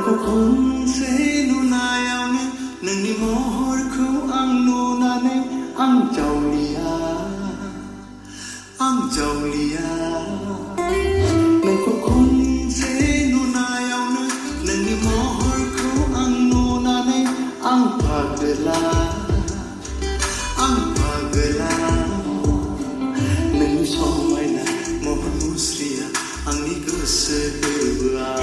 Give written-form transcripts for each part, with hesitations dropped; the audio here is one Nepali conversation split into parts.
नोंखौ खनसे नुनायावनो नोंनि महरखौ आं नुनानै आं जावलिया नोंखौ खनसे नुनायावनो नोंनि महरखौ आं नुनानै आं पागला नोंनि समायना महर मुस्रिया आंनि गोसो गोरबोआव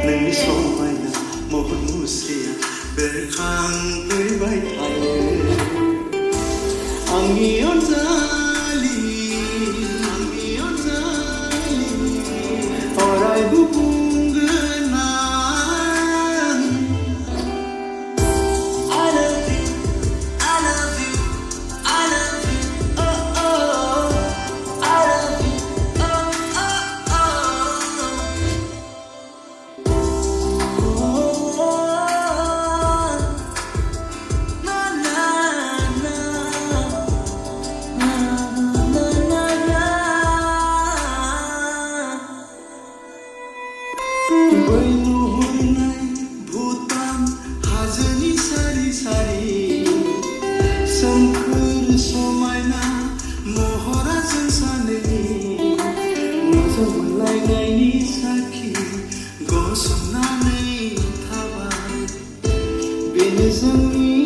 नोंनि समायना महर मुस्रिया बेरखांफैबाय थायो आंनि अनजालि अरायबो बुंगोन आं I love you, I love you, I love you, oh oh I love you, oh oh oh na na na बै नुहुरनाय भुटान हाजोनि सारि सारि सोमखोर समायना महरा जों सानैनि मोजां मोनलायनायनि साखि गसंनानै थाबाय बेनो जोंनि